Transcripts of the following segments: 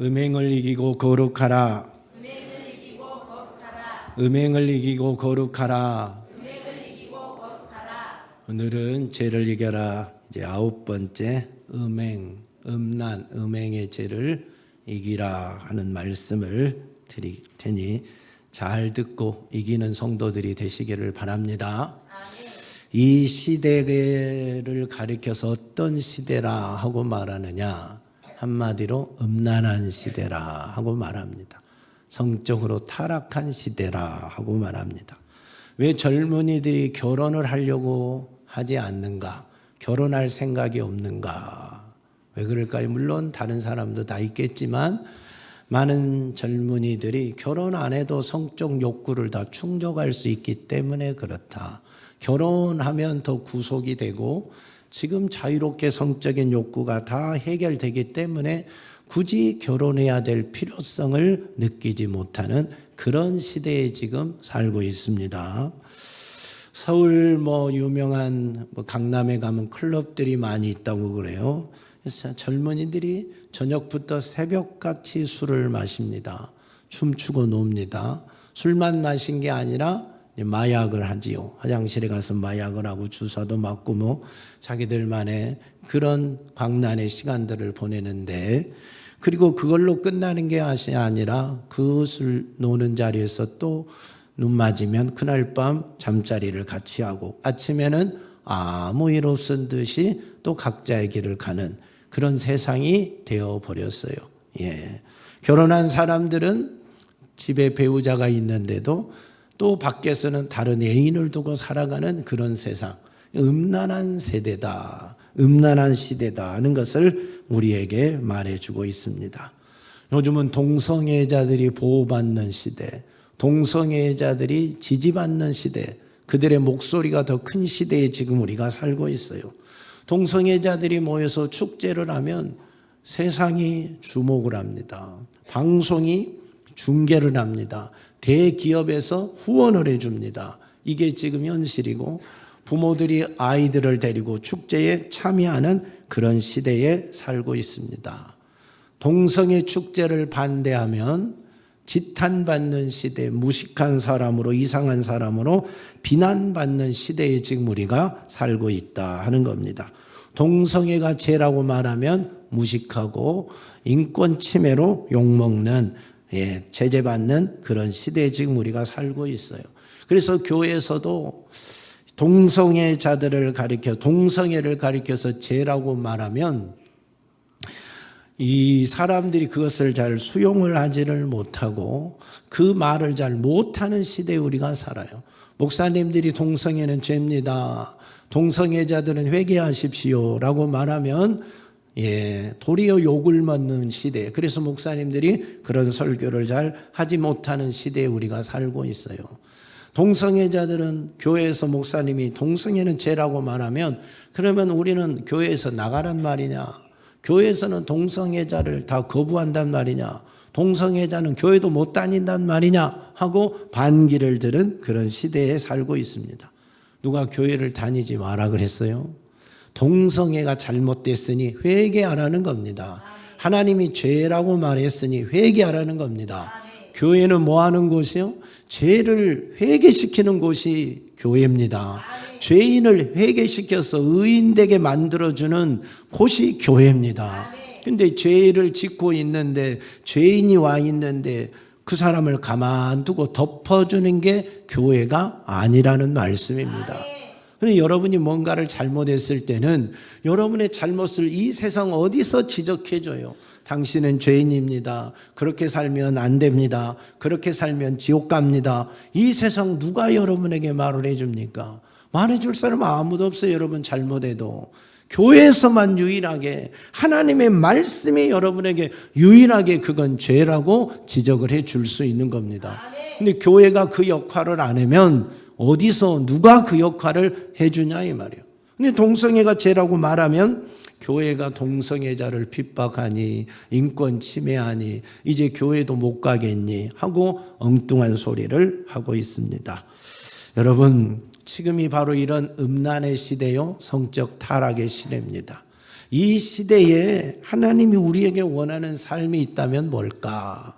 음행을 이기고 거룩하라. 음행을 이기고 거룩하라. 오늘은 죄를 이겨라. 이제 9번째 음란, 음행의 죄를 이기라 하는 말씀을 드릴 테니 잘 듣고 이기는 성도들이 되시기를 바랍니다. 이 시대를 가리켜서 어떤 시대라 하고 말하느냐? 한마디로 음란한 시대라 하고 말합니다. 성적으로 타락한 시대라 하고 말합니다. 왜 젊은이들이 결혼을 하려고 하지 않는가? 결혼할 생각이 없는가? 왜 그럴까요? 물론 다른 사람도 다 있겠지만 많은 젊은이들이 결혼 안 해도 성적 욕구를 다 충족할 수 있기 때문에 그렇다. 결혼하면 더 구속이 되고 지금 자유롭게 성적인 욕구가 다 해결되기 때문에 굳이 결혼해야 될 필요성을 느끼지 못하는 그런 시대에 지금 살고 있습니다. 서울 유명한 강남에 가면 클럽들이 많이 있다고 그래요. 그래서 젊은이들이 저녁부터 새벽같이 술을 마십니다. 춤추고 놉니다. 술만 마신 게 아니라 마약을 하지요. 화장실에 가서 마약을 하고 주사도 맞고 자기들만의 그런 광란의 시간들을 보내는데, 그리고 그걸로 끝나는 게 아니라 그 술 노는 자리에서 또 눈 맞으면 그날 밤 잠자리를 같이 하고 아침에는 아무 일 없은 듯이 또 각자의 길을 가는 그런 세상이 되어버렸어요. 결혼한 사람들은 집에 배우자가 있는데도 또 밖에서는 다른 애인을 두고 살아가는 그런 세상, 음란한 세대다, 음란한 시대다 하는 것을 우리에게 말해주고 있습니다. 요즘은 동성애자들이 보호받는 시대, 동성애자들이 지지받는 시대, 그들의 목소리가 더 큰 시대에 지금 우리가 살고 있어요. 동성애자들이 모여서 축제를 하면 세상이 주목을 합니다. 방송이 중계를 합니다. 대기업에서 후원을 해줍니다. 이게 지금 현실이고 부모들이 아이들을 데리고 축제에 참여하는 그런 시대에 살고 있습니다. 동성애 축제를 반대하면 지탄받는 시대, 무식한 사람으로, 이상한 사람으로 비난받는 시대에 지금 우리가 살고 있다 하는 겁니다. 동성애가 죄라고 말하면 무식하고 인권 침해로 욕먹는, 제재받는 그런 시대에 지금 우리가 살고 있어요. 그래서 교회에서도 동성애자들을 동성애를 가리켜서 죄라고 말하면 이 사람들이 그것을 잘 수용을 하지를 못하고 그 말을 잘 못하는 시대에 우리가 살아요. 목사님들이 동성애는 죄입니다, 동성애자들은 회개하십시오 라고 말하면 도리어 욕을 먹는 시대. 그래서 목사님들이 그런 설교를 잘 하지 못하는 시대에 우리가 살고 있어요. 동성애자들은 교회에서 목사님이 동성애는 죄라고 말하면 그러면 우리는 교회에서 나가란 말이냐? 교회에서는 동성애자를 다 거부한단 말이냐? 동성애자는 교회도 못 다닌단 말이냐? 하고 반기를 들은 그런 시대에 살고 있습니다. 누가 교회를 다니지 마라 그랬어요? 동성애가 잘못됐으니 회개하라는 겁니다. 하나님이 죄라고 말했으니 회개하라는 겁니다. 교회는 뭐 하는 곳이요? 죄를 회개시키는 곳이 교회입니다. 죄인을 회개시켜서 의인되게 만들어주는 곳이 교회입니다. 근데 죄를 짓고 있는데, 죄인이 와 있는데 그 사람을 가만두고 덮어주는 게 교회가 아니라는 말씀입니다. 근데 여러분이 뭔가를 잘못했을 때는 여러분의 잘못을 이 세상 어디서 지적해줘요? 당신은 죄인입니다. 그렇게 살면 안 됩니다. 그렇게 살면 지옥 갑니다. 이 세상 누가 여러분에게 말을 해줍니까? 말해줄 사람 아무도 없어요. 여러분 잘못해도. 교회에서만 유일하게 하나님의 말씀이 여러분에게 유일하게 그건 죄라고 지적을 해줄 수 있는 겁니다. 근데 교회가 그 역할을 안 하면 어디서 누가 그 역할을 해주냐 이 말이에요. 근데 동성애가 죄라고 말하면 교회가 동성애자를 핍박하니, 인권 침해하니, 이제 교회도 못 가겠니 하고 엉뚱한 소리를 하고 있습니다. 여러분, 지금이 바로 이런 음란의 시대요, 성적 타락의 시대입니다. 이 시대에 하나님이 우리에게 원하는 삶이 있다면 뭘까?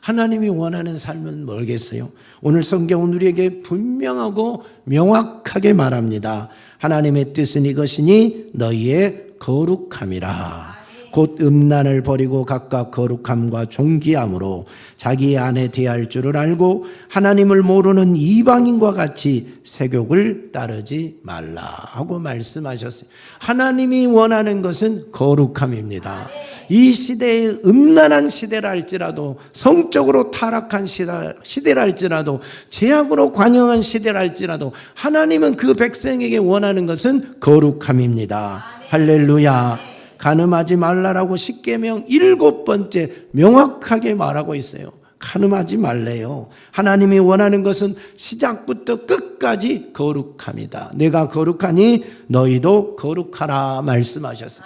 하나님이 원하는 삶은 뭐겠어요? 오늘 성경은 우리에게 분명하고 명확하게 말합니다. 하나님의 뜻은 이것이니 너희의 거룩함이라. 곧 음란을 버리고 각각 거룩함과 존귀함으로 자기 안에 대할 줄을 알고 하나님을 모르는 이방인과 같이 세욕을 따르지 말라 하고 말씀하셨어요. 하나님이 원하는 것은 거룩함입니다. 이 시대의 음란한 시대라 할지라도, 성적으로 타락한 시대라 할지라도, 죄악으로 관영한 시대라 할지라도 하나님은 그 백성에게 원하는 것은 거룩함입니다. 할렐루야. 간음하지 말라라고 십계명 7번째 명확하게 말하고 있어요. 간음하지 말래요. 하나님이 원하는 것은 시작부터 끝까지 거룩함이다. 내가 거룩하니 너희도 거룩하라 말씀하셨어요.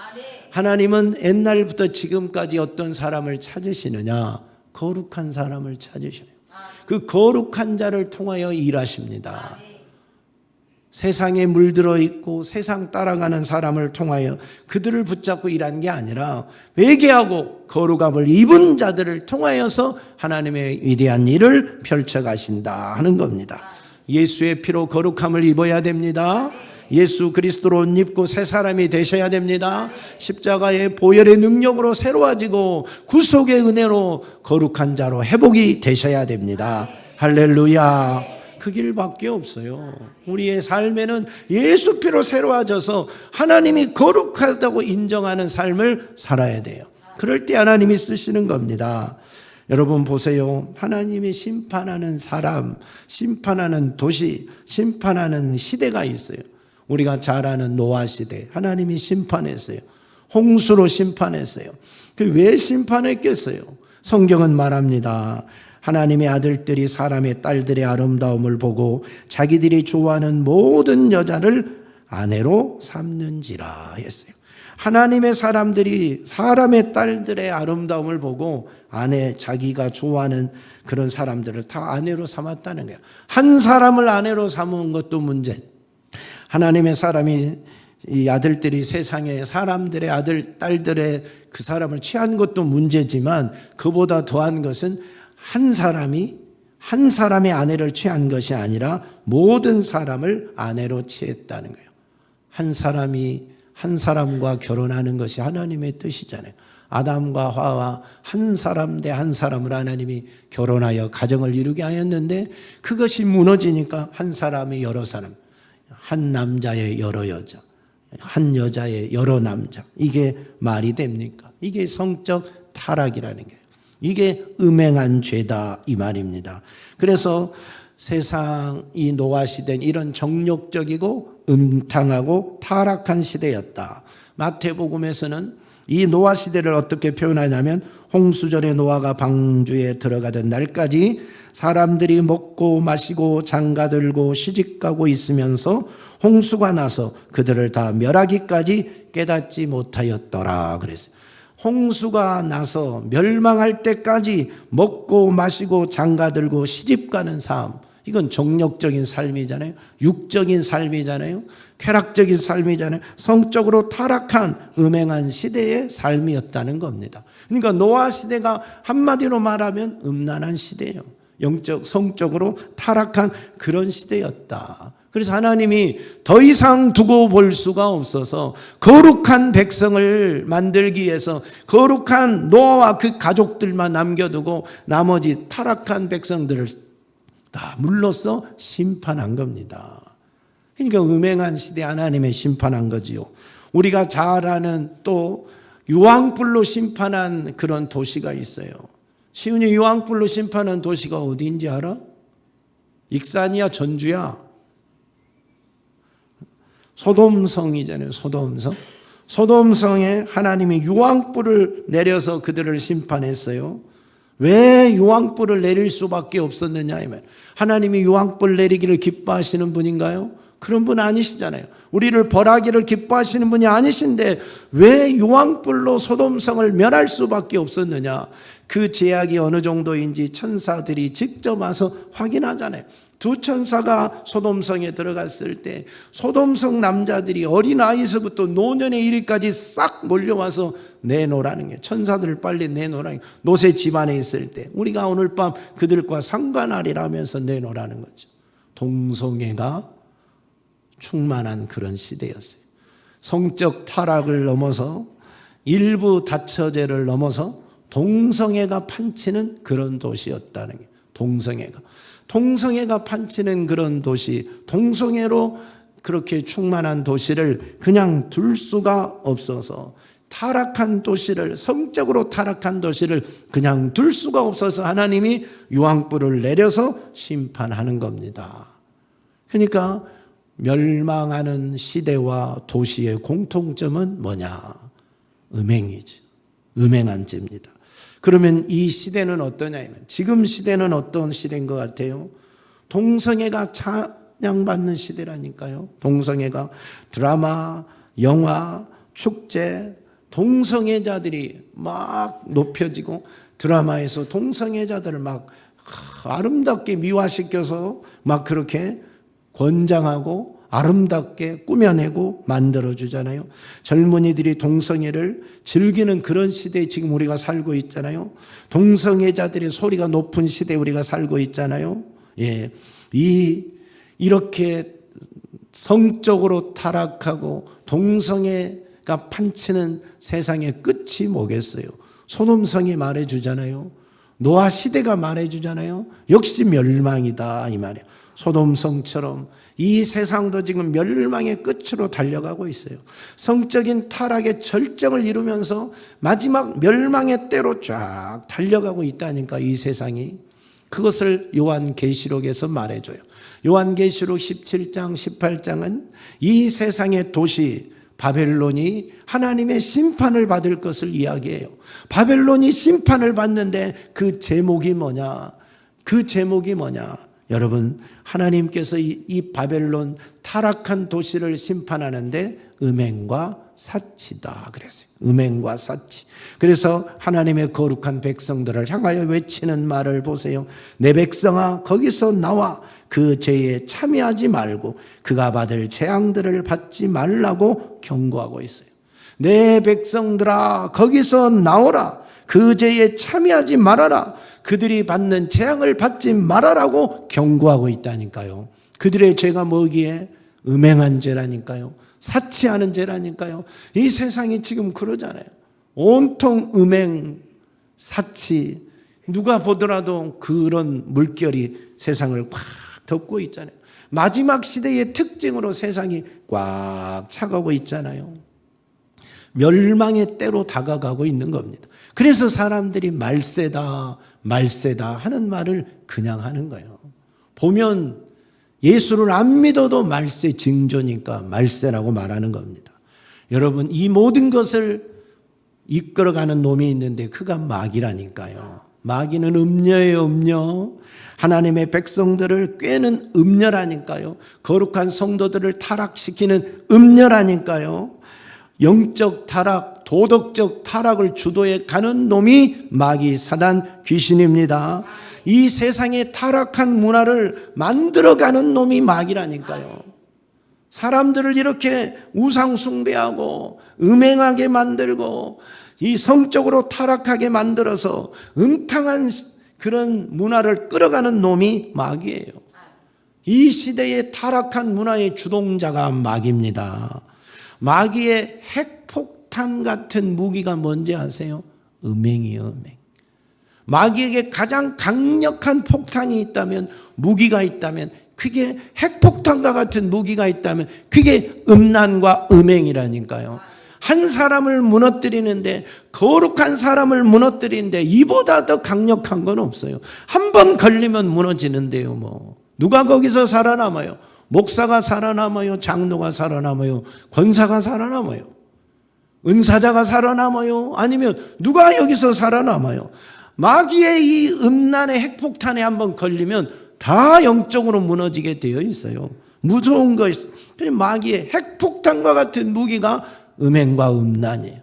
하나님은 옛날부터 지금까지 어떤 사람을 찾으시느냐? 거룩한 사람을 찾으셔요. 그 거룩한 자를 통하여 일하십니다. 세상에 물들어 있고 세상 따라가는 사람을 통하여 그들을 붙잡고 일한 게 아니라 회개하고 거룩함을 입은 자들을 통하여서 하나님의 위대한 일을 펼쳐가신다 하는 겁니다. 예수의 피로 거룩함을 입어야 됩니다. 예수 그리스도로 옷 입고 새 사람이 되셔야 됩니다. 십자가의 보혈의 능력으로 새로워지고 구속의 은혜로 거룩한 자로 회복이 되셔야 됩니다. 할렐루야. 그 길밖에 없어요. 우리의 삶에는 예수 피로 새로워져서 하나님이 거룩하다고 인정하는 삶을 살아야 돼요. 그럴 때 하나님이 쓰시는 겁니다. 여러분 보세요. 하나님이 심판하는 사람, 심판하는 도시, 심판하는 시대가 있어요. 우리가 잘 아는 노아 시대, 하나님이 심판했어요. 홍수로 심판했어요. 왜 심판했겠어요? 성경은 말합니다. 하나님의 아들들이 사람의 딸들의 아름다움을 보고 자기들이 좋아하는 모든 여자를 아내로 삼는지라 했어요. 하나님의 사람들이 사람의 딸들의 아름다움을 보고 자기가 좋아하는 그런 사람들을 다 아내로 삼았다는 거예요. 한 사람을 아내로 삼은 것도 문제. 하나님의 사람이 이 아들들이 세상에 사람들의 딸들의 그 사람을 취한 것도 문제지만 그보다 더한 것은 한 사람의 아내를 취한 것이 아니라 모든 사람을 아내로 취했다는 거예요. 한 사람이 한 사람과 결혼하는 것이 하나님의 뜻이잖아요. 아담과 하와 한 사람 대 한 사람을 하나님이 결혼하여 가정을 이루게 하였는데 그것이 무너지니까 한 사람의 여러 사람, 한 남자의 여러 여자, 한 여자의 여러 남자, 이게 말이 됩니까? 이게 성적 타락이라는 거예요. 이게 음행한 죄다 이 말입니다. 그래서 세상이 노아 시대는 이런 정욕적이고 음탕하고 타락한 시대였다. 마태복음에서는 이 노아 시대를 어떻게 표현하냐면 홍수전에 노아가 방주에 들어가던 날까지 사람들이 먹고 마시고 장가들고 시집가고 있으면서 홍수가 나서 그들을 다 멸하기까지 깨닫지 못하였더라 그랬어요. 홍수가 나서 멸망할 때까지 먹고 마시고 장가들고 시집가는 삶, 이건 정욕적인 삶이잖아요. 육적인 삶이잖아요. 쾌락적인 삶이잖아요. 성적으로 타락한 음행한 시대의 삶이었다는 겁니다. 그러니까 노아 시대가 한마디로 말하면 음란한 시대예요. 영적, 성적으로 타락한 그런 시대였다. 그래서 하나님이 더 이상 두고 볼 수가 없어서 거룩한 백성을 만들기 위해서 거룩한 노아와 그 가족들만 남겨두고 나머지 타락한 백성들을 다 물로써 심판한 겁니다. 그러니까 음행한 시대 하나님의 심판한 거지요. 우리가 잘 아는 또 유황불로 심판한 그런 도시가 있어요. 시온이 유황불로 심판한 도시가 어디인지 알아? 익산이야 전주야? 소돔성이잖아요. 소돔성. 소돔성에 하나님이 유황불을 내려서 그들을 심판했어요. 왜 유황불을 내릴 수밖에 없었느냐 하면 하나님이 유황불 내리기를 기뻐하시는 분인가요? 그런 분 아니시잖아요. 우리를 벌하기를 기뻐하시는 분이 아니신데 왜 유황불로 소돔성을 멸할 수밖에 없었느냐? 그 제약이 어느 정도인지 천사들이 직접 와서 확인하잖아요. 두 천사가 소돔성에 들어갔을 때 소돔성 남자들이 어린아이서부터 노년에 이르기까지 싹 몰려와서 내놓으라는 게, 천사들을 빨리 내놓으라는 게, 노새 집안에 있을 때 우리가 오늘 밤 그들과 상관하리라면서 내놓으라는 거죠. 동성애가 충만한 그런 시대였어요. 성적 타락을 넘어서 일부 다처제를 넘어서 동성애가 판치는 그런 도시였다는 게, 동성애가 판치는 그런 도시, 동성애로 그렇게 충만한 도시를 그냥 둘 수가 없어서, 타락한 도시를, 성적으로 타락한 도시를 그냥 둘 수가 없어서 하나님이 유황불을 내려서 심판하는 겁니다. 그러니까 멸망하는 시대와 도시의 공통점은 뭐냐? 음행이지. 음행한 죄입니다. 그러면 이 시대는 어떠냐? 지금 시대는 어떤 시대인 것 같아요? 동성애가 찬양받는 시대라니까요. 동성애가 드라마, 영화, 축제, 동성애자들이 막 높여지고, 드라마에서 동성애자들을 막 아름답게 미화시켜서 막 그렇게 권장하고 아름답게 꾸며내고 만들어주잖아요. 젊은이들이 동성애를 즐기는 그런 시대에 지금 우리가 살고 있잖아요. 동성애자들의 소리가 높은 시대에 우리가 살고 있잖아요. 예, 이렇게 성적으로 타락하고 동성애가 판치는 세상의 끝이 뭐겠어요? 소돔성이 말해주잖아요. 노아 시대가 말해주잖아요. 역시 멸망이다 이 말이에요. 소돔성처럼 이 세상도 지금 멸망의 끝으로 달려가고 있어요. 성적인 타락의 절정을 이루면서 마지막 멸망의 때로 쫙 달려가고 있다니까, 이 세상이. 그것을 요한계시록에서 말해줘요. 요한계시록 17장 18장은 이 세상의 도시 바벨론이 하나님의 심판을 받을 것을 이야기해요. 바벨론이 심판을 받는데 그 제목이 뭐냐? 그 제목이 뭐냐? 여러분, 하나님께서 이 바벨론 타락한 도시를 심판하는데 음행과 사치다 그랬어요. 음행과 사치. 그래서 하나님의 거룩한 백성들을 향하여 외치는 말을 보세요. 내 백성아, 거기서 나와 그 죄에 참여하지 말고 그가 받을 재앙들을 받지 말라고 경고하고 있어요. 내 백성들아, 거기서 나오라. 그 죄에 참여하지 말아라. 그들이 받는 재앙을 받지 말아라고 경고하고 있다니까요. 그들의 죄가 뭐기에? 음행한 죄라니까요. 사치하는 죄라니까요. 이 세상이 지금 그러잖아요. 온통 음행, 사치, 누가 보더라도 그런 물결이 세상을 꽉 덮고 있잖아요. 마지막 시대의 특징으로 세상이 꽉 차가고 있잖아요. 멸망의 때로 다가가고 있는 겁니다. 그래서 사람들이 말세다 하는 말을 그냥 하는 거예요. 보면 예수를 안 믿어도 말세 징조니까 말세라고 말하는 겁니다. 여러분, 이 모든 것을 이끌어가는 놈이 있는데 그가 마귀라니까요. 마귀는 음녀예요, 음녀. 하나님의 백성들을 꿰는 음녀라니까요. 거룩한 성도들을 타락시키는 음녀라니까요. 영적 타락, 도덕적 타락을 주도해 가는 놈이 마귀, 사단, 귀신입니다. 이 세상의 타락한 문화를 만들어가는 놈이 마귀라니까요. 사람들을 이렇게 우상숭배하고 음행하게 만들고 이 성적으로 타락하게 만들어서 음탕한 그런 문화를 끌어가는 놈이 마귀예요. 이 시대의 타락한 문화의 주동자가 마귀입니다. 마귀의 핵폭탄 같은 무기가 뭔지 아세요? 음행이에요, 음행. 마귀에게 가장 강력한 폭탄이 있다면, 무기가 있다면, 그게 핵폭탄과 같은 무기가 있다면 그게 음란과 음행이라니까요. 한 사람을 무너뜨리는데, 거룩한 사람을 무너뜨리는데 이보다 더 강력한 건 없어요. 한 번 걸리면 무너지는데요. 뭐 누가 거기서 살아남아요? 목사가 살아남아요? 장로가 살아남아요? 권사가 살아남아요? 은사자가 살아남아요? 아니면 누가 여기서 살아남아요? 마귀의 이 음란의 핵폭탄에 한번 걸리면 다 영적으로 무너지게 되어 있어요. 무서운 거 있어요. 마귀의 핵폭탄과 같은 무기가 음행과 음란이에요.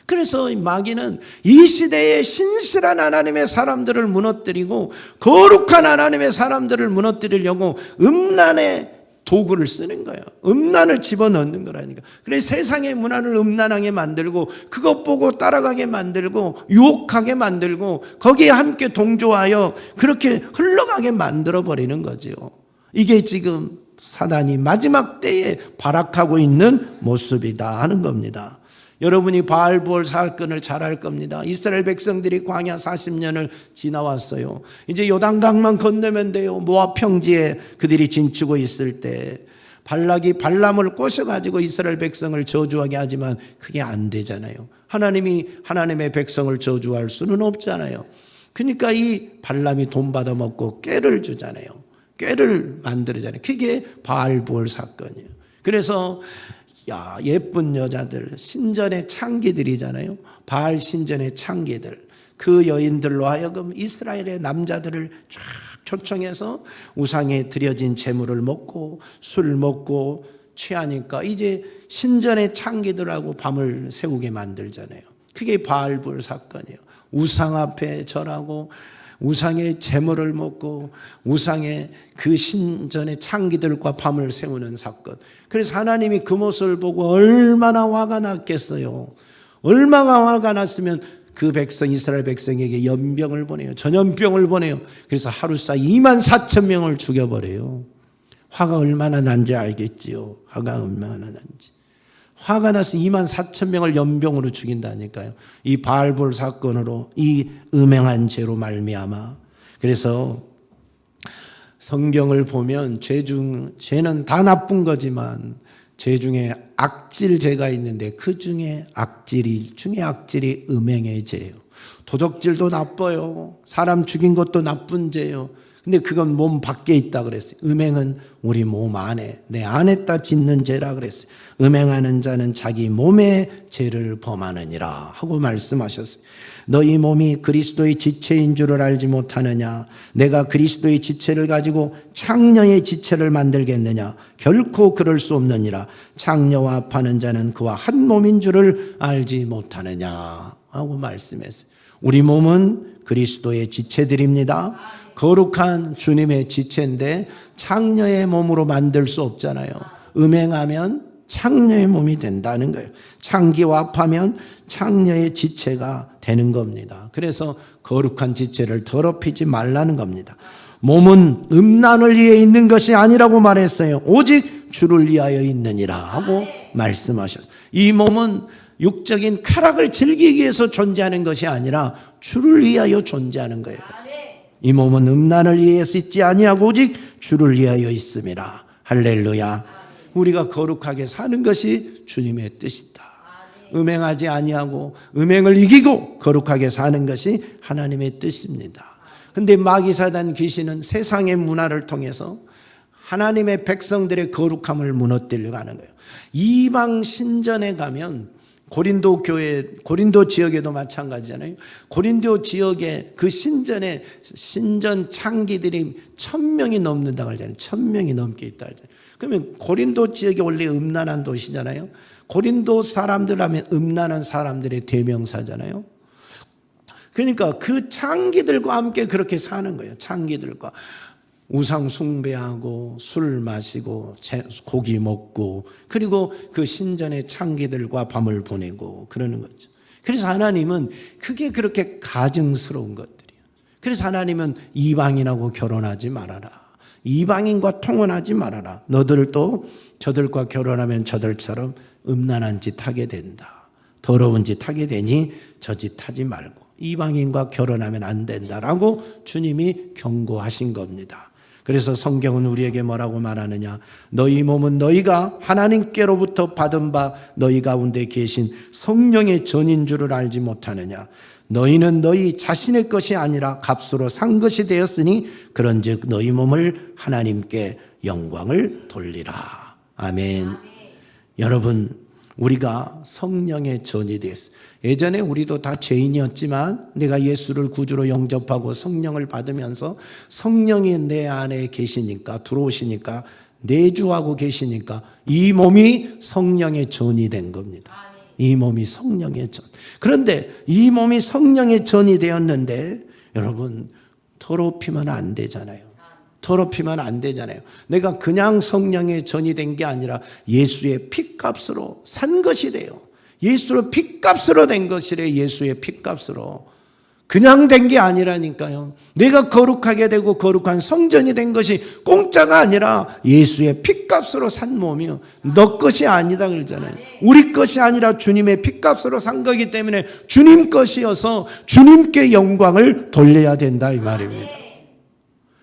그래서 마귀는 이 시대에 신실한 하나님의 사람들을 무너뜨리고 거룩한 하나님의 사람들을 무너뜨리려고 음란의 도구를 쓰는 거예요. 음란을 집어넣는 거라니까. 그래서 세상의 문화를 음란하게 만들고 그것 보고 따라가게 만들고 유혹하게 만들고 거기에 함께 동조하여 그렇게 흘러가게 만들어버리는 거죠. 이게 지금 사단이 마지막 때에 발악하고 있는 모습이다 하는 겁니다. 여러분이 바알부올 사건을 잘 알 겁니다. 이스라엘 백성들이 광야 40년을 지나왔어요. 이제 요단강만 건너면 돼요. 모압 평지에 그들이 진치고 있을 때 발락이 발람을 꼬셔가지고 이스라엘 백성을 저주하게 하지만 그게 안 되잖아요. 하나님이 하나님의 백성을 저주할 수는 없잖아요. 그러니까 이 발람이 돈 받아먹고 꾀를 주잖아요. 꾀를 만들잖아요. 그게 바알부올 사건이에요. 그래서 예쁜 여자들, 신전의 창기들이잖아요. 바알 신전의 창기들. 그 여인들로 하여금 이스라엘의 남자들을 쫙 초청해서 우상에 드려진 제물을 먹고 술 먹고 취하니까 이제 신전의 창기들하고 밤을 새우게 만들잖아요. 그게 바알부올 사건이에요. 우상 앞에 절하고 우상의 제물을 먹고 우상의 그 신전의 창기들과 밤을 새우는 사건. 그래서 하나님이 그 모습을 보고 얼마나 화가 났겠어요. 얼마나 화가 났으면 그 백성 이스라엘 백성에게 연병을 보내요. 전염병을 보내요. 그래서 하루 사이 24,000명을 죽여버려요. 화가 얼마나 난지 알겠지요. 화가 얼마나 난지. 화가 나서 24,000명을 연병으로 죽인다니까요. 이 바알부올 사건으로 이 음행한 죄로 말미암아. 그래서 성경을 보면 죄는 다 나쁜 거지만 죄 중에 악질죄가 있는데 그 중에 악질이 음행의 죄예요. 도적질도 나빠요. 사람 죽인 것도 나쁜 죄예요. 근데 그건 몸 밖에 있다 그랬어요. 음행은 우리 몸 안에, 내 안에다 짓는 죄라 그랬어요. 음행하는 자는 자기 몸의 죄를 범하느니라 하고 말씀하셨어요. 너희 몸이 그리스도의 지체인 줄을 알지 못하느냐? 내가 그리스도의 지체를 가지고 창녀의 지체를 만들겠느냐? 결코 그럴 수 없느니라. 창녀와 합하는 자는 그와 한 몸인 줄을 알지 못하느냐 하고 말씀했어요. 우리 몸은 그리스도의 지체들입니다. 거룩한 주님의 지체인데 창녀의 몸으로 만들 수 없잖아요. 음행하면 창녀의 몸이 된다는 거예요. 창기와 합하면 창녀의 지체가 되는 겁니다. 그래서 거룩한 지체를 더럽히지 말라는 겁니다. 몸은 음란을 위해 있는 것이 아니라고 말했어요. 오직 주를 위하여 있느니라 하고 말씀하셨어요. 이 몸은 육적인 쾌락을 즐기기 위해서 존재하는 것이 아니라 주를 위하여 존재하는 거예요. 이 몸은 음란을 위해서 있지 아니하고 오직 주를 위하여 있음이라. 할렐루야. 우리가 거룩하게 사는 것이 주님의 뜻이다. 음행하지 아니하고 음행을 이기고 거룩하게 사는 것이 하나님의 뜻입니다. 근데 마귀 사단 귀신은 세상의 문화를 통해서 하나님의 백성들의 거룩함을 무너뜨리려고 하는 거예요. 이방 신전에 가면 고린도 교회, 고린도 지역에도 마찬가지잖아요. 고린도 지역에 그 신전 창기들이 1,000명이 넘는다고 하잖아요. 1,000명이 넘게 있다 하잖아요. 그러면 고린도 지역이 원래 음란한 도시잖아요. 고린도 사람들 하면 음란한 사람들의 대명사잖아요. 그러니까 그 창기들과 함께 그렇게 사는 거예요. 창기들과. 우상 숭배하고 술 마시고 고기 먹고 그리고 그 신전의 창기들과 밤을 보내고 그러는 거죠. 그래서 하나님은 그게 그렇게 가증스러운 것들이에요. 그래서 하나님은 이방인하고 결혼하지 말아라. 이방인과 통혼하지 말아라. 너들도 저들과 결혼하면 저들처럼 음란한 짓 하게 된다. 더러운 짓 하게 되니 저 짓 하지 말고 이방인과 결혼하면 안 된다라고 주님이 경고하신 겁니다. 그래서 성경은 우리에게 뭐라고 말하느냐? 너희 몸은 너희가 하나님께로부터 받은 바 너희 가운데 계신 성령의 전인 줄을 알지 못하느냐? 너희는 너희 자신의 것이 아니라 값으로 산 것이 되었으니 그런즉 너희 몸을 하나님께 영광을 돌리라. 아멘. 여러분, 우리가 성령의 전이 되었어요. 예전에 우리도 다 죄인이었지만 내가 예수를 구주로 영접하고 성령을 받으면서 성령이 내 안에 계시니까 들어오시니까 내주하고 계시니까 이 몸이 성령의 전이 된 겁니다. 이 몸이 성령의 전. 그런데 이 몸이 성령의 전이 되었는데 여러분 더럽히면 안 되잖아요. 더럽히면 안 되잖아요. 내가 그냥 성령의 전이 된 게 아니라 예수의 핏값으로 산 것이 돼요. 예수로 핏값으로 된 것이래. 예수의 핏값으로. 그냥 된 게 아니라니까요. 내가 거룩하게 되고 거룩한 성전이 된 것이 공짜가 아니라 예수의 핏값으로 산 몸이요. 너 것이 아니다 그러잖아요. 우리 것이 아니라 주님의 핏값으로 산 거기 때문에 주님 것이어서 주님께 영광을 돌려야 된다 이 말입니다.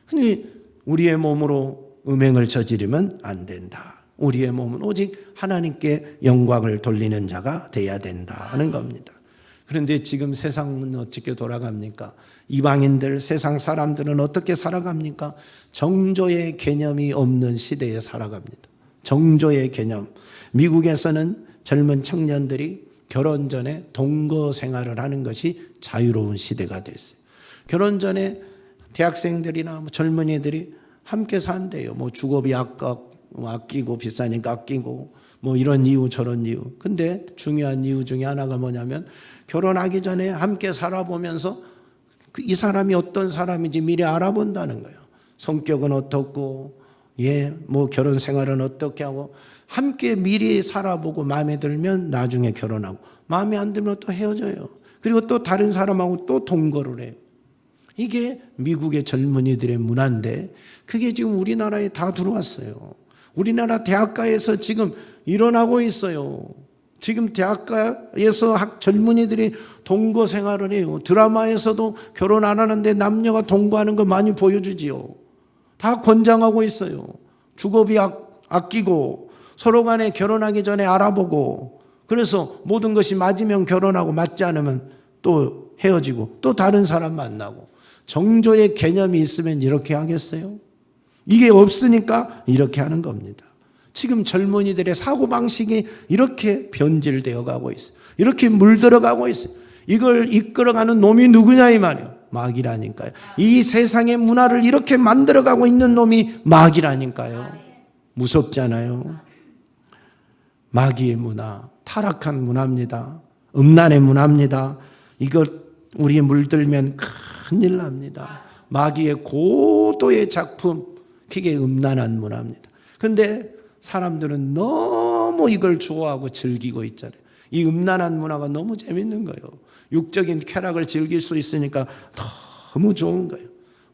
근데 우리의 몸으로 음행을 저지르면 안 된다. 우리의 몸은 오직 하나님께 영광을 돌리는 자가 돼야 된다 하는 겁니다. 그런데 지금 세상은 어떻게 돌아갑니까? 이방인들, 세상 사람들은 어떻게 살아갑니까? 정조의 개념이 없는 시대에 살아갑니다. 정조의 개념. 미국에서는 젊은 청년들이 결혼 전에 동거 생활을 하는 것이 자유로운 시대가 됐어요. 결혼 전에 대학생들이나 젊은이들이 함께 산대요. 주거비 아끼고 비싸니까 아끼고 이런 이유 저런 이유. 근데 중요한 이유 중에 하나가 뭐냐면 결혼하기 전에 함께 살아보면서 이 사람이 어떤 사람인지 미리 알아본다는 거예요. 성격은 어떻고 결혼 생활은 어떻게 하고 함께 미리 살아보고 마음에 들면 나중에 결혼하고 마음에 안 들면 또 헤어져요. 그리고 또 다른 사람하고 또 동거를 해요. 이게 미국의 젊은이들의 문화인데 그게 지금 우리나라에 다 들어왔어요. 우리나라 대학가에서 지금 일어나고 있어요. 지금 대학가에서 젊은이들이 동거 생활을 해요. 드라마에서도 결혼 안 하는데 남녀가 동거하는 거 많이 보여주지요. 다 권장하고 있어요. 주거비 아끼고 서로 간에 결혼하기 전에 알아보고 그래서 모든 것이 맞으면 결혼하고 맞지 않으면 또 헤어지고 또 다른 사람 만나고 정조의 개념이 있으면 이렇게 하겠어요? 이게 없으니까 이렇게 하는 겁니다. 지금 젊은이들의 사고방식이 이렇게 변질되어 가고 있어요. 이렇게 물들어가고 있어요. 이걸 이끌어가는 놈이 누구냐 이 말이에요. 마귀라니까요. 이 세상의 문화를 이렇게 만들어가고 있는 놈이 마귀라니까요. 무섭잖아요. 마귀의 문화, 타락한 문화입니다. 음란의 문화입니다. 이거 우리에 물들면 큰일 납니다. 마귀의 고도의 작품, 그게 음란한 문화입니다. 그런데 사람들은 너무 이걸 좋아하고 즐기고 있잖아요. 이 음란한 문화가 너무 재밌는 거예요. 육적인 쾌락을 즐길 수 있으니까 너무 좋은 거예요.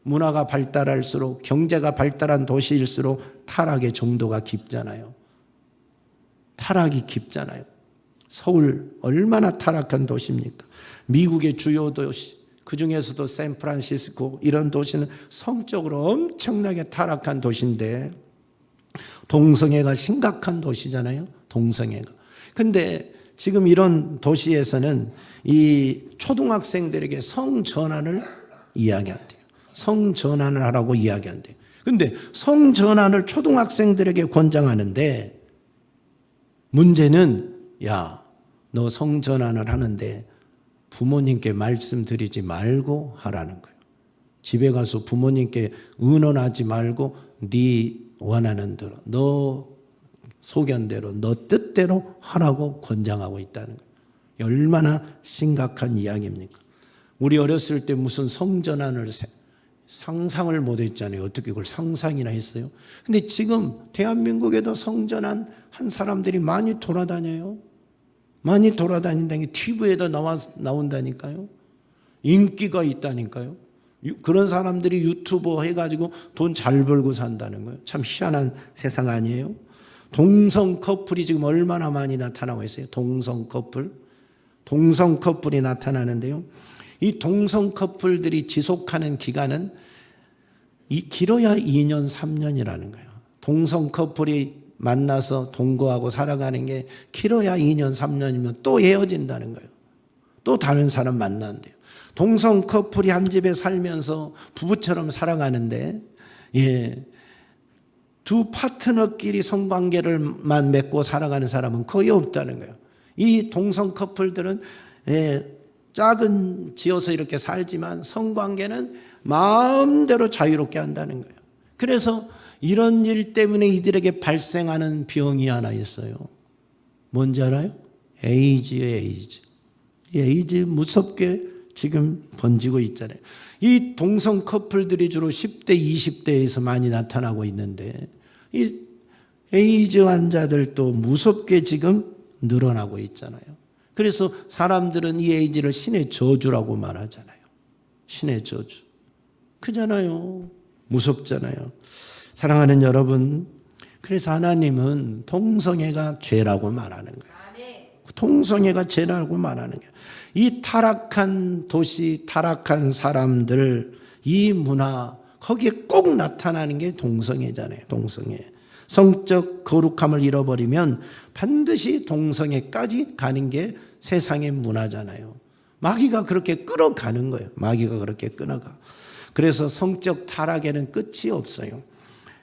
문화가 발달할수록 경제가 발달한 도시일수록 타락의 정도가 깊잖아요. 타락이 깊잖아요. 서울 얼마나 타락한 도시입니까? 미국의 주요 도시, 그중에서도 샌프란시스코 이런 도시는 성적으로 엄청나게 타락한 도시인데 동성애가 심각한 도시잖아요. 동성애가. 근데 지금 이런 도시에서는 이 초등학생들에게 성전환을 이야기한대요. 성전환을 하라고 이야기한대요. 근데 성전환을 초등학생들에게 권장하는데 문제는 너 성전환을 하는데 부모님께 말씀드리지 말고 하라는 거예요. 집에 가서 부모님께 의논하지 말고 네 원하는 대로 너 소견대로 너 뜻대로 하라고 권장하고 있다는 거예요. 얼마나 심각한 이야기입니까? 우리 어렸을 때 무슨 성전환을 상상을 못했잖아요. 어떻게 그걸 상상이나 했어요? 근데 지금 대한민국에도 성전환 한 사람들이 많이 돌아다녀요. 많이 돌아다닌다는 게 TV에도 나온다니까요. 인기가 있다니까요. 그런 사람들이 유튜버 해가지고 돈 잘 벌고 산다는 거예요. 참 희한한 세상 아니에요? 동성 커플이 지금 얼마나 많이 나타나고 있어요. 동성 커플이 나타나는데요. 이 동성 커플들이 지속하는 기간은 길어야 2년, 3년이라는 거예요. 동성 커플이 만나서 동거하고 살아가는 게 길어야 2년, 3년이면 또 헤어진다는 거예요. 또 다른 사람 만난대요. 동성 커플이 한 집에 살면서 부부처럼 살아가는데 두 파트너끼리 성관계를만 맺고 살아가는 사람은 거의 없다는 거예요. 이 동성 커플들은 짝은 지어서 이렇게 살지만 성관계는 마음대로 자유롭게 한다는 거예요. 그래서 이런 일 때문에 이들에게 발생하는 병이 하나 있어요. 뭔지 알아요? 에이즈예요, 에이즈. 이 에이즈 무섭게 지금 번지고 있잖아요. 이 동성 커플들이 주로 10대, 20대에서 많이 나타나고 있는데 이 에이즈 환자들도 무섭게 지금 늘어나고 있잖아요. 그래서 사람들은 이 에이즈를 신의 저주라고 말하잖아요. 신의 저주. 그잖아요. 무섭잖아요. 사랑하는 여러분, 그래서 하나님은 동성애가 죄라고 말하는 거예요. 동성애가 죄라고 말하는 거예요. 이 타락한 도시, 타락한 사람들, 이 문화, 거기에 꼭 나타나는 게 동성애잖아요. 동성애. 성적 거룩함을 잃어버리면 반드시 동성애까지 가는 게 세상의 문화잖아요. 마귀가 그렇게 끌어가는 거예요. 마귀가 그렇게 끌어가. 그래서 성적 타락에는 끝이 없어요.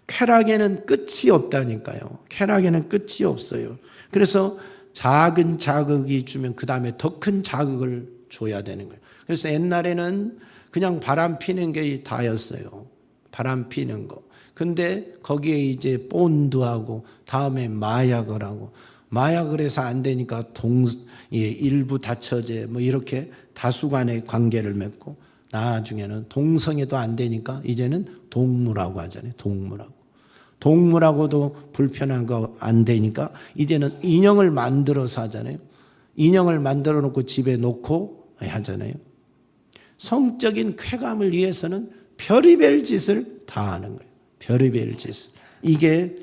쾌락에는 끝이 없다니까요. 쾌락에는 끝이 없어요. 그래서 작은 자극이 주면 그 다음에 더 큰 자극을 줘야 되는 거예요. 그래서 옛날에는 그냥 바람 피는 게 다였어요. 바람 피는 거. 근데 거기에 이제 본드하고 다음에 마약을 하고, 마약을 해서 안 되니까 일부 다처제 뭐 이렇게 다수 간의 관계를 맺고, 나중에는 동성애도 안 되니까 이제는 동물하고 하잖아요. 동물하고도 불편한 거 안 되니까 이제는 인형을 만들어서 하잖아요. 인형을 만들어 놓고 집에 놓고 하잖아요. 성적인 쾌감을 위해서는 별의별 짓을 다 하는 거예요. 별의별 짓을. 이게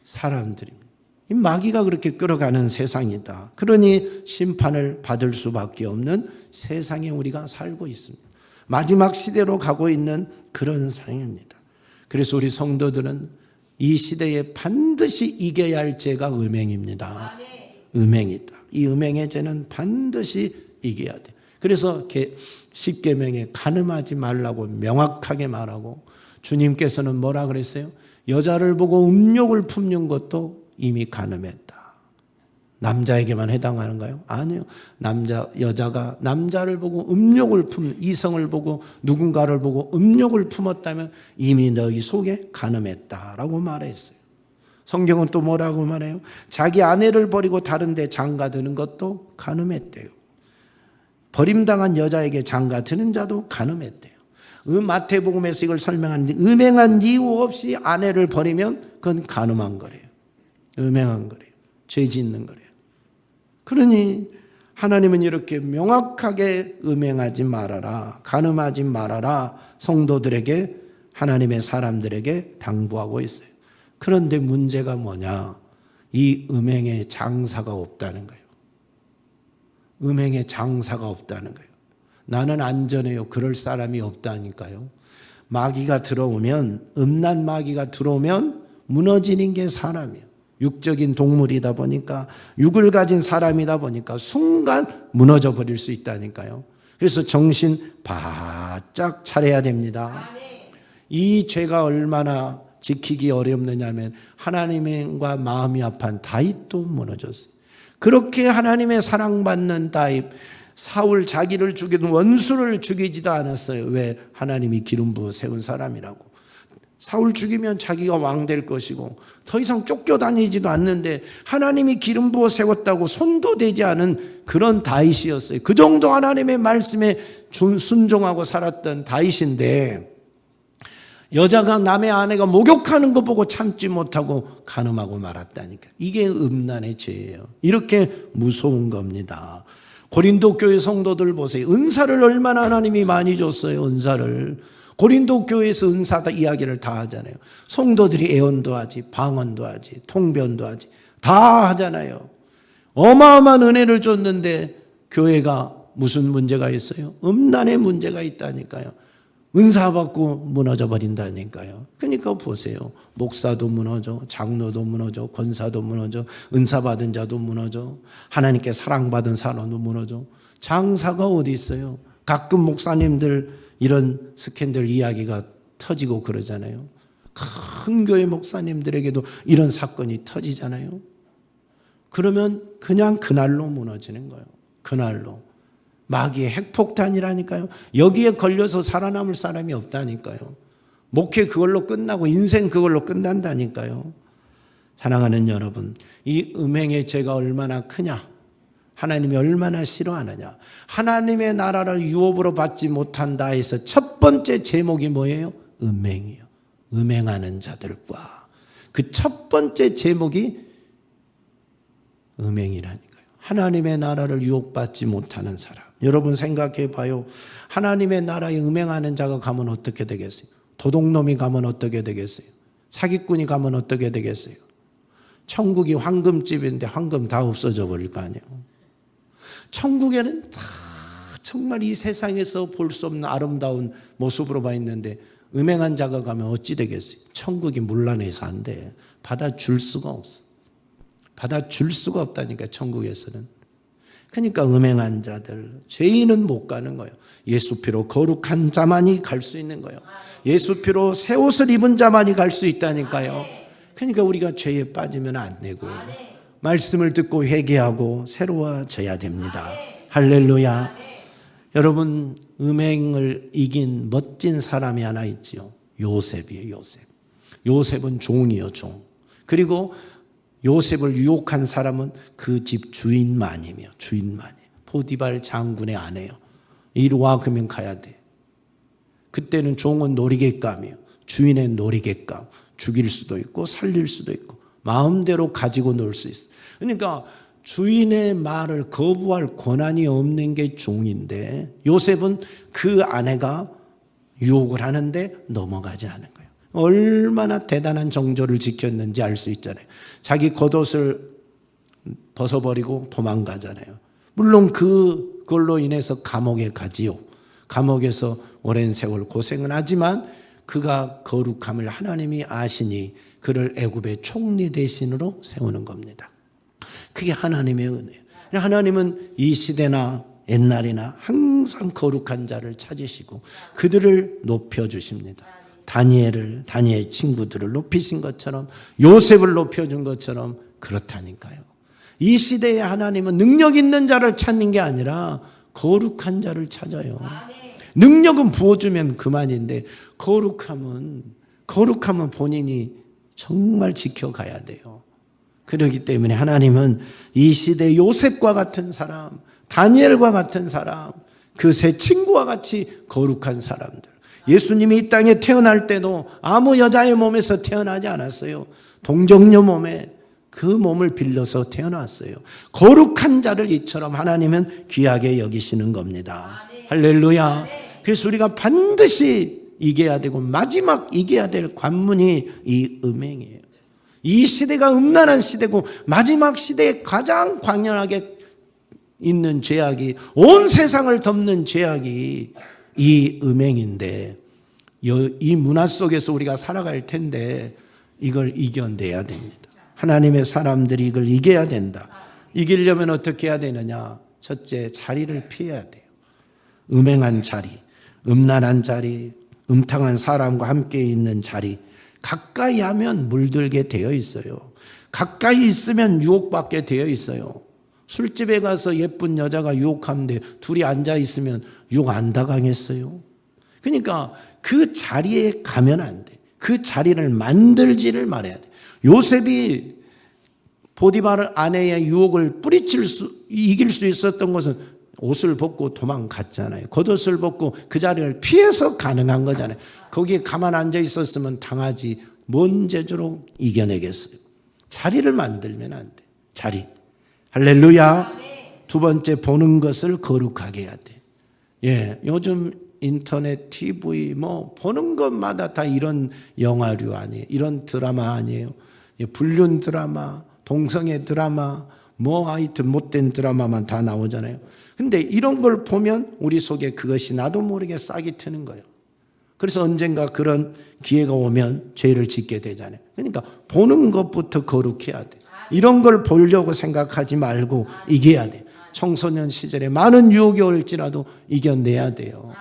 사람들입니다. 이 마귀가 그렇게 끌어가는 세상이다. 그러니 심판을 받을 수밖에 없는 세상에 우리가 살고 있습니다. 마지막 시대로 가고 있는 그런 상황입니다. 그래서 우리 성도들은 이 시대에 반드시 이겨야 할 죄가 음행입니다. 음행이다. 이 음행의 죄는 반드시 이겨야 돼. 그래서 10계명에 간음하지 말라고 명확하게 말하고, 주님께서는 뭐라 그랬어요? 여자를 보고 음욕을 품는 것도 이미 간음했다. 남자에게만 해당하는가요? 아니요. 여자가 남자를 보고 음욕을 이성을 보고 누군가를 보고 음욕을 품었다면 이미 너희 속에 간음했다라고 말했어요. 성경은 또 뭐라고 말해요? 자기 아내를 버리고 다른 데 장가드는 것도 간음했대요. 버림당한 여자에게 장가드는 자도 간음했대요. 마태복음에서 이걸 설명하는데, 음행한 이유 없이 아내를 버리면 그건 간음한 거래요. 음행한 거래요. 죄 짓는 거래요. 그러니 하나님은 이렇게 명확하게 음행하지 말아라, 간음하지 말아라, 성도들에게, 하나님의 사람들에게 당부하고 있어요. 그런데 문제가 뭐냐? 이 음행의 장사가 없다는 거예요. 음행의 장사가 없다는 거예요. 나는 안전해요. 그럴 사람이 없다니까요. 마귀가 들어오면, 음란 마귀가 들어오면 무너지는 게 사람이에요. 육적인 동물이다 보니까, 육을 가진 사람이다 보니까 순간 무너져 버릴 수 있다니까요. 그래서 정신 바짝 차려야 됩니다. 이 죄가 얼마나 지키기 어렵느냐면, 하나님과 마음이 합한 다윗도 무너졌어요. 그렇게 하나님의 사랑받는 다윗, 사울 자기를 죽이던 원수를 죽이지도 않았어요. 왜? 하나님이 기름 부어 세운 사람이라고. 사울 죽이면 자기가 왕 될 것이고 더 이상 쫓겨다니지도 않는데, 하나님이 기름 부어 세웠다고 손도 대지 않은 그런 다윗이었어요. 그 정도 하나님의 말씀에 순종하고 살았던 다윗인데, 여자가 남의 아내가 목욕하는 거 보고 참지 못하고 간음하고 말았다니까. 이게 음란의 죄예요. 이렇게 무서운 겁니다. 고린도 교회 성도들 보세요. 은사를 얼마나 하나님이 많이 줬어요. 은사를. 고린도 교회에서 은사다 이야기를 다 하잖아요. 성도들이 애언도 하지, 방언도 하지, 통변도 하지, 다 하잖아요. 어마어마한 은혜를 줬는데 교회가 무슨 문제가 있어요? 음란의 문제가 있다니까요. 은사 받고 무너져 버린다니까요. 그러니까 보세요. 목사도 무너져, 장로도 무너져, 권사도 무너져, 은사 받은 자도 무너져, 하나님께 사랑받은 사람도 무너져. 장사가 어디 있어요? 가끔 목사님들 이런 스캔들 이야기가 터지고 그러잖아요. 큰 교회 목사님들에게도 이런 사건이 터지잖아요. 그러면 그냥 그날로 무너지는 거예요. 그날로. 마귀의 핵폭탄이라니까요. 여기에 걸려서 살아남을 사람이 없다니까요. 목회 그걸로 끝나고 인생 그걸로 끝난다니까요. 사랑하는 여러분, 이 음행의 죄가 얼마나 크냐? 하나님이 얼마나 싫어하느냐. 하나님의 나라를 유업으로 받지 못한다 해서 첫 번째 제목이 뭐예요? 음행이요. 음행하는 자들과. 그 첫 번째 제목이 음행이라니까요. 하나님의 나라를 유혹받지 못하는 사람. 여러분 생각해 봐요. 하나님의 나라에 음행하는 자가 가면 어떻게 되겠어요? 도둑놈이 가면 어떻게 되겠어요? 사기꾼이 가면 어떻게 되겠어요? 천국이 황금집인데 황금 다 없어져 버릴 거 아니에요. 천국에는 다 정말 이 세상에서 볼 수 없는 아름다운 모습으로 봐 있는데 음행한 자가 가면 어찌 되겠어요? 천국이 문란해서 안 돼. 받아줄 수가 없어. 받아줄 수가 없다니까 천국에서는. 그러니까 음행한 자들, 죄인은 못 가는 거예요. 예수 피로 거룩한 자만이 갈 수 있는 거예요. 예수 피로 새 옷을 입은 자만이 갈 수 있다니까요. 그러니까 우리가 죄에 빠지면 안 되고 말씀을 듣고 회개하고 새로워져야 됩니다. 할렐루야. 여러분, 음행을 이긴 멋진 사람이 하나 있지요. 요셉이에요. 요셉은 종이요, 종. 그리고 요셉을 유혹한 사람은 그 집 주인마님이요. 포디발 장군의 아내요. 이리 와 그러면 가야 돼. 그때는 종은 놀이객감이에요. 주인의 놀이객감. 죽일 수도 있고 살릴 수도 있고 마음대로 가지고 놀 수 있어. 그러니까 주인의 말을 거부할 권한이 없는 게 종인데 요셉은 그 아내가 유혹을 하는데 넘어가지 않은 거예요. 얼마나 대단한 정조를 지켰는지 알 수 있잖아요. 자기 겉옷을 벗어버리고 도망가잖아요. 물론 그걸로 인해서 감옥에 가지요. 감옥에서 오랜 세월 고생은 하지만 그가 거룩함을 하나님이 아시니 그를 애굽의 총리 대신으로 세우는 겁니다. 그게 하나님의 은혜예요. 하나님은 이 시대나 옛날이나 항상 거룩한 자를 찾으시고 그들을 높여주십니다. 다니엘 친구들을 높이신 것처럼 요셉을 높여준 것처럼 그렇다니까요. 이 시대에 하나님은 능력 있는 자를 찾는 게 아니라 거룩한 자를 찾아요. 능력은 부어주면 그만인데 거룩함은 본인이 정말 지켜가야 돼요. 그렇기 때문에 하나님은 이 시대 요셉과 같은 사람, 다니엘과 같은 사람, 그 세 친구와 같이 거룩한 사람들. 예수님이 이 땅에 태어날 때도 아무 여자의 몸에서 태어나지 않았어요. 동정녀 몸에 그 몸을 빌려서 태어났어요. 거룩한 자를 이처럼 하나님은 귀하게 여기시는 겁니다. 할렐루야. 그래서 우리가 반드시 이겨야 되고 마지막 이겨야 될 관문이 이 음행이에요. 이 시대가 음란한 시대고 마지막 시대에 가장 광연하게 있는 죄악이, 온 세상을 덮는 죄악이 이 음행인데 이 문화 속에서 우리가 살아갈 텐데 이걸 이겨내야 됩니다. 하나님의 사람들이 이걸 이겨야 된다. 이기려면 어떻게 해야 되느냐? 첫째, 자리를 피해야 돼요. 음행한 자리, 음란한 자리, 음탕한 사람과 함께 있는 자리, 가까이 하면 물들게 되어 있어요. 가까이 있으면 유혹받게 되어 있어요. 술집에 가서 예쁜 여자가 유혹하는데 둘이 앉아 있으면 유혹 안 당하겠어요? 그러니까 그 자리에 가면 안 돼. 그 자리를 만들지를 말아야 돼. 요셉이 보디발 아내의 유혹을 이길 수 있었던 것은 옷을 벗고 도망갔잖아요. 겉옷을 벗고 그 자리를 피해서 가능한 거잖아요. 거기에 가만 앉아 있었으면 당하지 뭔 재주로 이겨내겠어요. 자리를 만들면 안 돼. 자리. 할렐루야. 두 번째, 보는 것을 거룩하게 해야 돼. 예, 요즘 인터넷, TV 보는 것마다 다 이런 영화류 아니에요. 이런 드라마 아니에요. 불륜 드라마, 동성애 드라마, 하여튼 못된 드라마만 다 나오잖아요. 근데 이런 걸 보면 우리 속에 그것이 나도 모르게 싹이 트는 거예요. 그래서 언젠가 그런 기회가 오면 죄를 짓게 되잖아요. 그러니까 보는 것부터 거룩해야 돼. 이런 걸 보려고 생각하지 말고 이겨야 돼. 청소년 시절에 많은 유혹이 올지라도 이겨내야 돼요.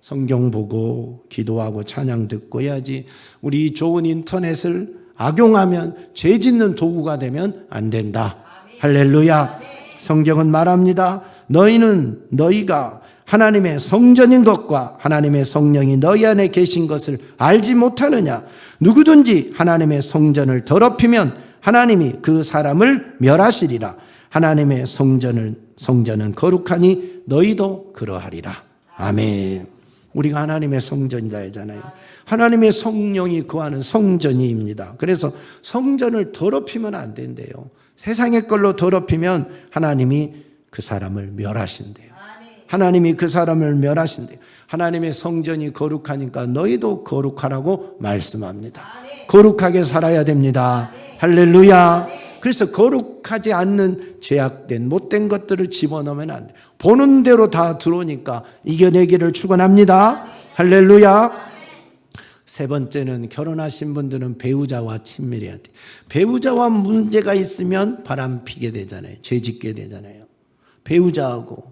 성경 보고 기도하고 찬양 듣고 해야지. 우리 좋은 인터넷을 악용하면 죄 짓는 도구가 되면 안 된다. 할렐루야. 성경은 말합니다. 너희가 하나님의 성전인 것과 하나님의 성령이 너희 안에 계신 것을 알지 못하느냐? 누구든지 하나님의 성전을 더럽히면 하나님이 그 사람을 멸하시리라. 하나님의 성전은 거룩하니 너희도 그러하리라. 아멘. 우리가 하나님의 성전이다 하잖아요. 하나님의 성령이 거하는 성전이입니다. 그래서 성전을 더럽히면 안 된대요. 세상의 걸로 더럽히면 하나님이 그 사람을 멸하신대요. 하나님이 그 사람을 멸하신대요. 하나님의 성전이 거룩하니까 너희도 거룩하라고 말씀합니다. 거룩하게 살아야 됩니다. 할렐루야. 그래서 거룩하지 않는 죄악된 못된 것들을 집어넣으면 안 돼요. 보는 대로 다 들어오니까 이겨내기를 축원합니다. 할렐루야. 세 번째는 결혼하신 분들은 배우자와 친밀해야 돼. 배우자와 문제가 있으면 바람 피게 되잖아요. 죄 짓게 되잖아요. 배우자하고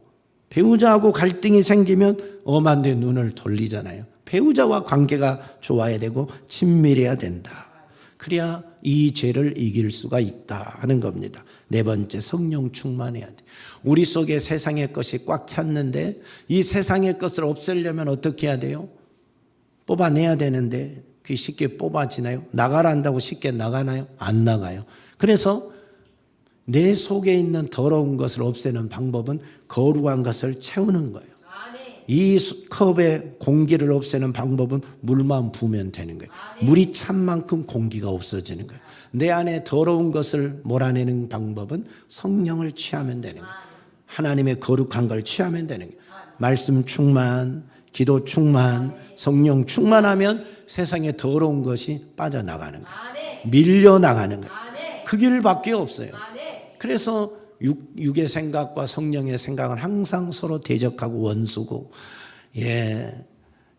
갈등이 생기면 엄한 데 눈을 돌리잖아요. 배우자와 관계가 좋아야 되고 친밀해야 된다. 그래야 이 죄를 이길 수가 있다 하는 겁니다. 네 번째, 성령 충만해야 돼. 우리 속에 세상의 것이 꽉 찼는데 이 세상의 것을 없애려면 어떻게 해야 돼요? 뽑아내야 되는데 그게 쉽게 뽑아지나요? 나가라 한다고 쉽게 나가나요? 안 나가요. 그래서 내 속에 있는 더러운 것을 없애는 방법은 거룩한 것을 채우는 거예요. 이 컵에 공기를 없애는 방법은 물만 부으면 되는 거예요. 물이 찬 만큼 공기가 없어지는 거예요. 내 안에 더러운 것을 몰아내는 방법은 성령을 취하면 되는 거예요. 하나님의 거룩한 걸 취하면 되는 거예요. 말씀 충만, 기도 충만, 성령 충만하면 세상에 더러운 것이 빠져나가는 거예요. 밀려나가는 거예요. 그 길밖에 없어요. 그래서 육의 생각과 성령의 생각은 항상 서로 대적하고 원수고,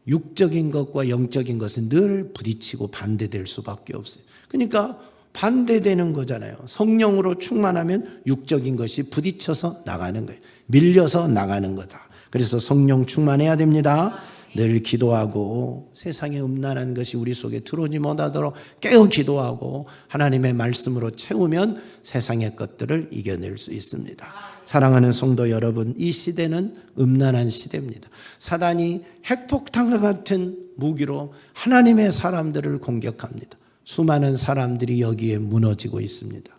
육적인 것과 영적인 것은 늘 부딪히고 반대될 수밖에 없어요. 그러니까 반대되는 거잖아요. 성령으로 충만하면 육적인 것이 부딪혀서 나가는 거예요. 밀려서 나가는 거다. 그래서 성령 충만해야 됩니다. 늘 기도하고 세상의 음란한 것이 우리 속에 들어오지 못하도록 깨어 기도하고 하나님의 말씀으로 채우면 세상의 것들을 이겨낼 수 있습니다. 사랑하는 성도 여러분, 이 시대는 음란한 시대입니다. 사단이 핵폭탄과 같은 무기로 하나님의 사람들을 공격합니다. 수많은 사람들이 여기에 무너지고 있습니다.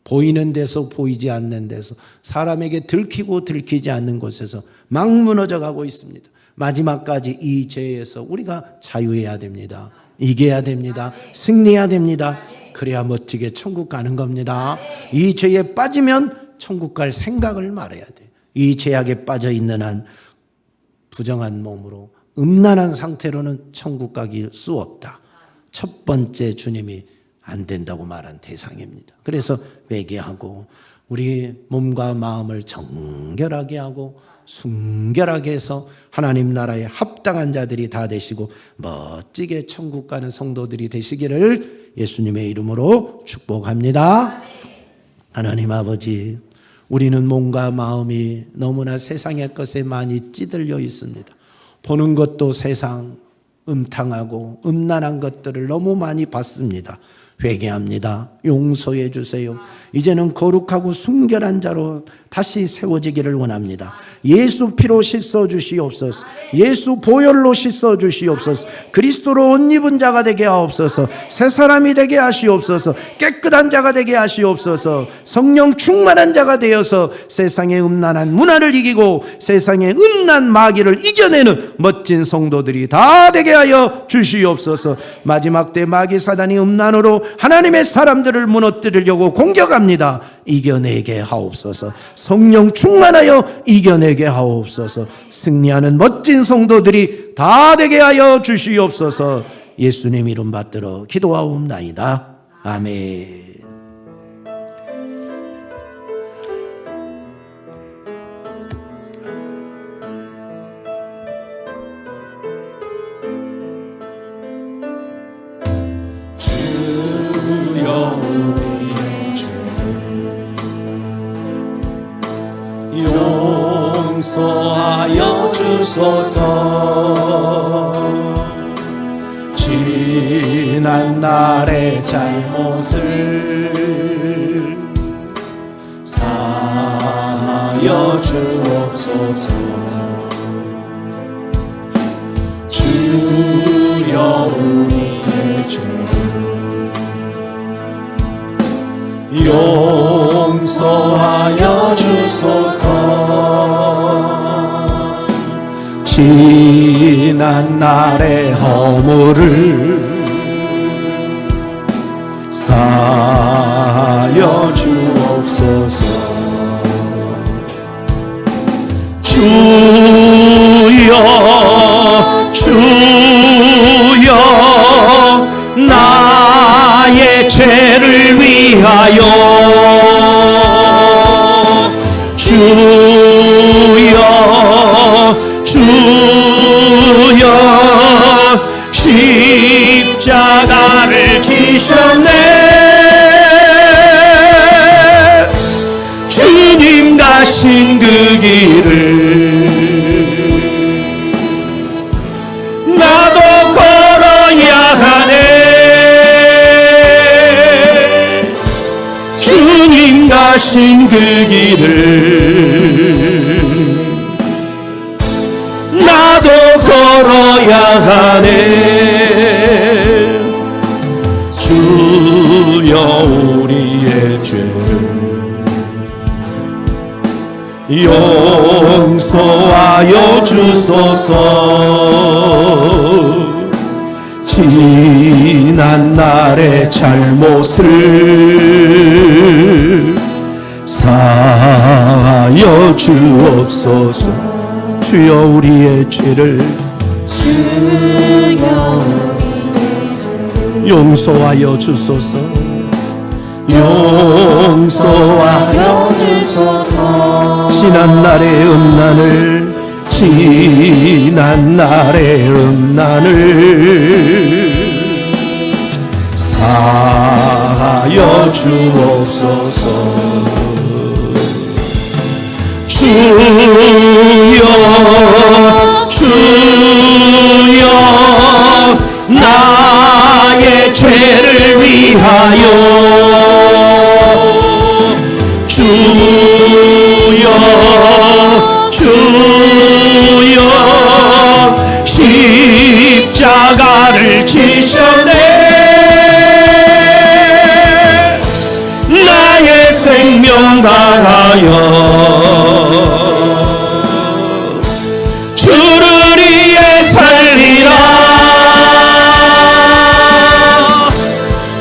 보이는 데서 보이지 않는 데서, 사람에게 들키고 들키지 않는 곳에서 막 무너져 가고 있습니다. 마지막까지 이 죄에서 우리가 자유해야 됩니다. 이겨야 됩니다. 승리해야 됩니다. 그래야 멋지게 천국 가는 겁니다. 이 죄에 빠지면 천국 갈 생각을 말해야 돼. 이 죄악에 빠져 있는 한 부정한 몸으로 음란한 상태로는 천국 가기 수 없다. 첫 번째 주님이 안 된다고 말한 대상입니다. 그래서 회개하고 우리 몸과 마음을 정결하게 하고 순결하게 해서 하나님 나라에 합당한 자들이 다 되시고 멋지게 천국 가는 성도들이 되시기를 예수님의 이름으로 축복합니다. 하나님 아버지, 우리는 몸과 마음이 너무나 세상의 것에 많이 찌들려 있습니다. 보는 것도 세상 음탕하고 음란한 것들을 너무 많이 봤습니다. 회개합니다. 용서해 주세요. 이제는 거룩하고 순결한 자로 다시 세워지기를 원합니다. 예수 피로 씻어 주시옵소서. 예수 보혈로 씻어 주시옵소서. 그리스도로 옷 입은 자가 되게 하옵소서. 새 사람이 되게 하시옵소서. 깨끗한 자가 되게 하시옵소서. 성령 충만한 자가 되어서 세상의 음란한 문화를 이기고 세상의 음란 마귀를 이겨내는 멋진 성도들이 다 되게 하여 주시옵소서. 마지막 때 마귀 사단이 음란으로 하나님의 사람들을 무너뜨리려고 공격합니다. 이겨내게 하옵소서. 성령 충만하여 이겨내게 하옵소서. 승리하는 멋진 성도들이 다 되게 하여 주시옵소서. 예수님 이름 받들어 기도하옵나이다. 아멘. 용서하여 주소서. 지난 날의 잘못을 사하여 주옵소서. 주여 우리의 죄 용서 용서하여 주소서. 지난 날의 허물을 사하여 주옵소서. 주여 주여 나의 죄를 위하여 주여 주여 십자가를 지셨네. 주님 가신 그 길을 나도 걸어야 하네. 주님 가신 그 길을 나도 걸어야 하네. 주여 우리의 죄를 용서하여 주소서. 지난 날의 잘못을 사하여 주옵소서. 주여 우리의 죄를 용서하여 주소서. 용서하여 주소서. 지난 날의 음란을 지난 날의 음란을 사하여 주옵소서. 주여 주여 나의 죄를 위하여 주여 주여 십자가를 지셨네. 나의 생명 다하여 주를 위해 살리라.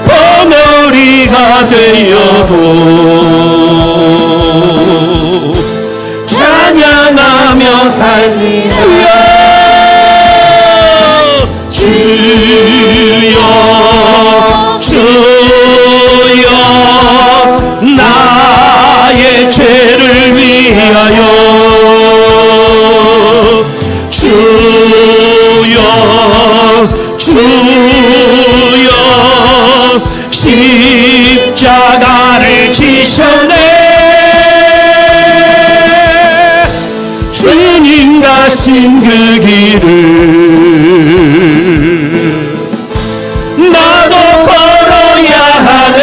버머리가 되어도 찬양하며 살리라. 주여 주여 나의 죄를 위하여 주여 주여 십자가를 지셨네. 주님 가신 그 길을 나도 걸어야 하네.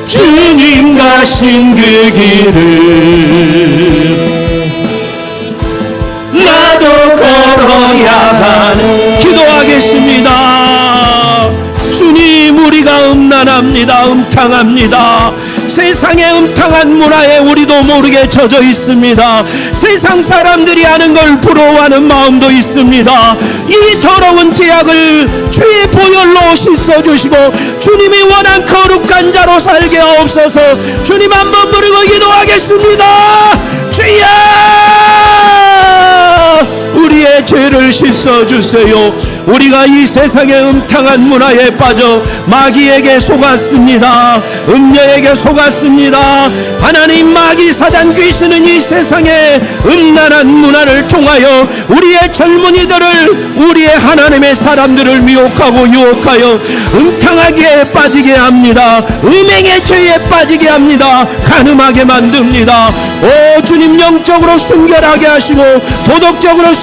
주님 가신 그 길을 나도 걸어야 하네. 기도하겠습니다. 주님 우리가 음란합니다. 음탕합니다. 세상의 음탕한 문화에 우리도 모르게 젖어 있습니다. 세상 사람들이 하는 걸 부러워하는 마음도 있습니다. 이 더러운 죄악을 주의 보혈로 씻어주시고 주님이 원한 거룩한 자로 살게 하옵소서. 주님 한번 부르고 기도하겠습니다. 주여 우리의 죄를 씻어주세요. 우리가 이 세상의 음탕한 문화에 빠져 마귀에게 속았습니다. 음녀에게 속았습니다. 하나님, 마귀 사단 귀신은 이 세상의 음란한 문화를 통하여 우리의 젊은이들을, 우리의 하나님의 사람들을 미혹하고 유혹하여 음탕하게 빠지게 합니다. 음행의 죄에 빠지게 합니다. 간음하게 만듭니다. 오 주님, 영적으로 순결하게 하시고 도덕적으로